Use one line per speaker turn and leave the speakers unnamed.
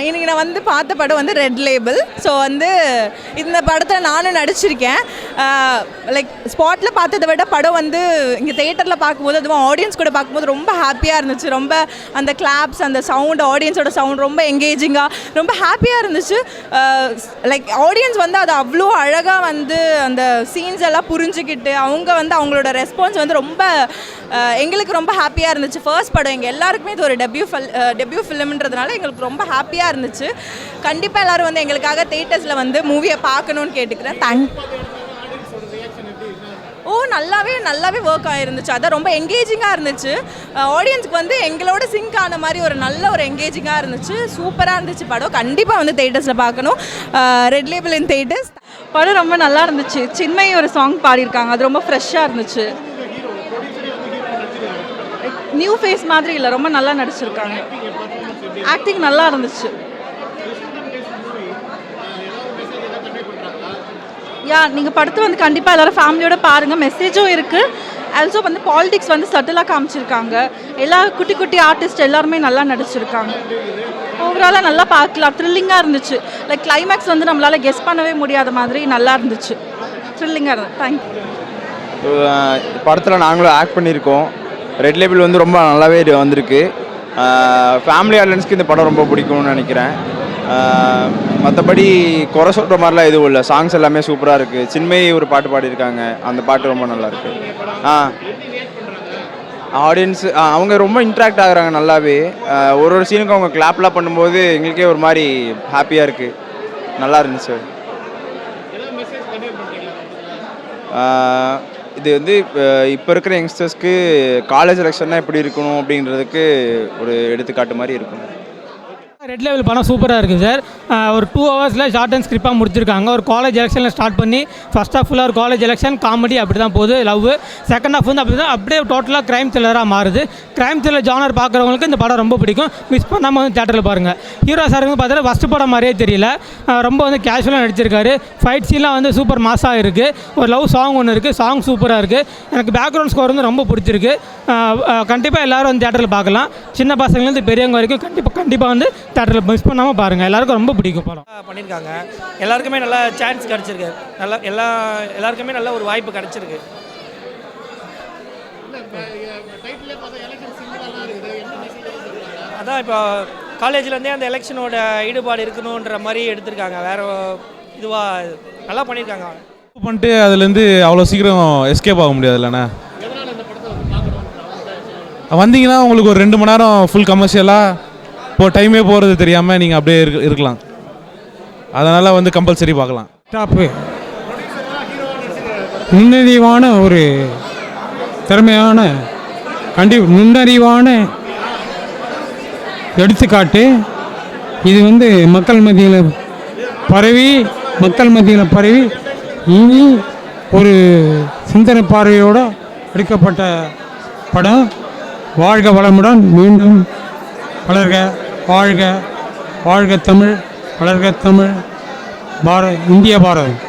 இன்றைக்கி நான் வந்து பார்த்த படம் வந்து ரெட் லேபிள். ஸோ வந்து இந்த படத்தில் நானும் நடிச்சிருக்கேன். லைக் ஸ்பாட்டில் பார்த்ததை விட படம் வந்து இங்கே தேட்டரில் பார்க்கும்போது அதுவும் ஆடியன்ஸ் கூட பார்க்கும்போது ரொம்ப ஹாப்பியாக இருந்துச்சு. ரொம்ப அந்த கிளாப்ஸ், அந்த சவுண்ட், ஆடியன்ஸோட சவுண்ட் ரொம்ப எங்கேஜிங்காக ரொம்ப ஹாப்பியாக இருந்துச்சு. லைக் ஆடியன்ஸ் வந்து அது அவ்வளோ அழகாக வந்து அந்த சீன்ஸ் எல்லாம் புரிஞ்சுக்கிட்டு அவங்க வந்து அவங்களோட ரெஸ்பான்ஸ் வந்து ரொம்ப எங்களுக்கு ரொம்ப ஹாப்பியாக இருந்துச்சு. ஃபர்ஸ்ட் படம் எங்கள் எல்லாருக்குமே இது ஒரு டெபியூ ஃபிலிம்ன்றதுனால எங்களுக்கு ரொம்ப ஹாப்பியாக இருந்துச்சு. கண்டிப்பாக எல்லோரும் வந்து எங்களுக்காக தேட்டர்ஸில் வந்து மூவியை பார்க்கணுன்னு கேட்டுக்கிறேன். நல்லாவே ஒர்க் ஆகிருந்துச்சு. அதான் ரொம்ப எங்கேஜிங்காக இருந்துச்சு. ஆடியன்ஸ்க்கு வந்து எங்களோட சிங்க் ஆன மாதிரி ஒரு நல்ல ஒரு எங்கேஜிங்காக இருந்துச்சு. சூப்பராக இருந்துச்சு படம். கண்டிப்பாக வந்து தேட்டர்ஸில் பார்க்கணும். ரெட் லேபிள் இன் தேட்டர்ஸ்.
படம் ரொம்ப நல்லா இருந்துச்சு. சின்மயி ஒரு சாங் பாடியிருக்காங்க, அது ரொம்ப ஃப்ரெஷ்ஷாக இருந்துச்சு. நியூ ஃபேஸ் மாதிரி இல்லை, ரொம்ப நல்லா நடிச்சிருக்காங்க. ஆக்டிங் நல்லா இருந்துச்சு. நீங்கள் படத்தை வந்து கண்டிப்பாக எல்லோரும் ஃபேமிலியோட பாருங்கள். மெசேஜும் இருக்குது. ஆல்சோ வந்து பாலிடிக்ஸ் வந்து சட்டிலாக காமிச்சிருக்காங்க. எல்லா குட்டி குட்டி ஆர்டிஸ்ட் எல்லாருமே நல்லா நடிச்சிருக்காங்க. ஓவராலாக நல்லா பார்க்கலாம். த்ரில்லிங்காக இருந்துச்சு. லைக் கிளைமேக்ஸ் வந்து நம்மளால் கெஸ் பண்ணவே முடியாத மாதிரி நல்லா இருந்துச்சு. த்ரில்லிங்காக இருந்தது. தேங்க்யூ.
படத்தில் நாங்களும் ஆக்ட் பண்ணியிருக்கோம். ரெட் லேபிள் வந்து ரொம்ப நல்லாவே வந்திருக்கு. ஃபேமிலி ஆடியன்ஸ்க்கு இந்த படம் ரொம்ப பிடிக்கும்னு நினைக்கிறேன். மற்றபடி குறை சொல்கிற மாதிரிலாம் எதுவும் இல்லை. சாங்ஸ் எல்லாமே சூப்பராக இருக்குது. சின்மயி ஒரு பாட்டு பாடியிருக்காங்க, அந்த பாட்டு ரொம்ப நல்லாயிருக்கு. ஆடியன்ஸ் அவங்க ரொம்ப இன்ட்ராக்ட் ஆகுறாங்க நல்லாவே. ஒரு சீனுக்கு அவங்க கிளாப்லாம் பண்ணும்போது எங்களுக்கே ஒரு மாதிரி ஹாப்பியாக இருக்குது. நல்லா இருந்துச்சு. இது வந்து இப்போ இருக்கிற யங்ஸ்டர்ஸ்க்கு காலேஜ் எலெக்ஷன்னா எப்படி இருக்கணும் அப்படின்றதுக்கு ஒரு எடுத்துக்காட்டு மாதிரி இருக்கும்.
ரெட் லேபிள் படம் சூப்பராக இருக்குது சார். ஒரு 2 ஹவர்ஸில் ஷார்ட் அண்ட் ஸ்கிரிப்பாக முடிச்சிருக்காங்க. ஒரு காலேஜ் எலெக்ஷனில் ஸ்டார்ட் பண்ணி ஃபஸ்ட் ஹாஃப் ஃபுல்லாக ஒரு காலேஜ் எலெக்ஷன் காமெடி அப்படி தான் போகுது. லவ் செகண்ட் ஹாஃப் வந்து அப்படி தான் அப்படியே டோட்டலாக க்ரைம் த்ரில்லராக மாறுது. க்ரைம் த்ரில்லர் ஜானர் பார்க்குறவங்களுக்கு இந்த படம் ரொம்ப பிடிக்கும். மிஸ் பண்ணாமல் வந்து தேட்டரில் பாருங்கள். ஹீரோ சார் வந்து பார்த்தீங்கன்னா ஃபஸ்ட்டு படம் மாதிரியே தெரியல. ரொம்ப வந்து கேஷுவலாக நடிச்சிருக்காரு. ஃபைட் சீன்லாம் வந்து சூப்பர் மாஸாக இருக்குது. ஒரு லவ் சாங் ஒன்று இருக்குது. சாங் சூப்பராக இருக்குது. எனக்கு பேக்ரவுண்ட் ஸ்கோர் வந்து ரொம்ப பிடிச்சிருக்கு. கண்டிப்பாக எல்லோரும் வந்து தேட்டரில் பார்க்கலாம். சின்ன பசங்கள்லேருந்து பெரியவங்க வரைக்கும் கண்டிப்பாக வந்து தேட்டரில் மிஸ் பண்ணாமல் பாருங்கள். எல்லாருக்கும் ரொம்ப பிடிக்கும் படம்.
பண்ணியிருக்காங்க. எல்லாருக்குமே நல்ல சான்ஸ் கிடச்சிருக்கு. எல்லாருக்குமே நல்ல ஒரு வாய்ப்பு கிடச்சிருக்கு. அதான் இப்போ காலேஜ்லேருந்தே அந்த எலெக்ஷனோட ஈடுபாடு இருக்கணுன்ற மாதிரி எடுத்திருக்காங்க. வேறு இதுவாக நல்லா பண்ணியிருக்காங்க.
பண்ணிட்டு அதுலேருந்து அவ்வளோ சீக்கிரம் எஸ்கேப் ஆக முடியாது இல்லைண்ணா. வந்தீங்கன்னா உங்களுக்கு ஒரு 2 மணி நேரம் ஃபுல் கமர்ஷியலாக இப்போது டைமே போகிறது தெரியாமல் நீங்கள் அப்படியே இருக்கலாம். அதனால் வந்து கம்பல்சரி பார்க்கலாம்.
டாப்பு நுண்ணறிவான ஒரு திறமையான நுண்ணறிவான எடுத்துக்காட்டு. இது வந்து மக்கள் மத்தியில் பரவி இனி ஒரு சிந்தனை பார்வையோடு எடுக்கப்பட்ட படம். வாழ்க வளமுடன். மீண்டும் வளர்க, வாழ்க தமிழ், வளர்க தமிழ், இந்திய பாரதம்.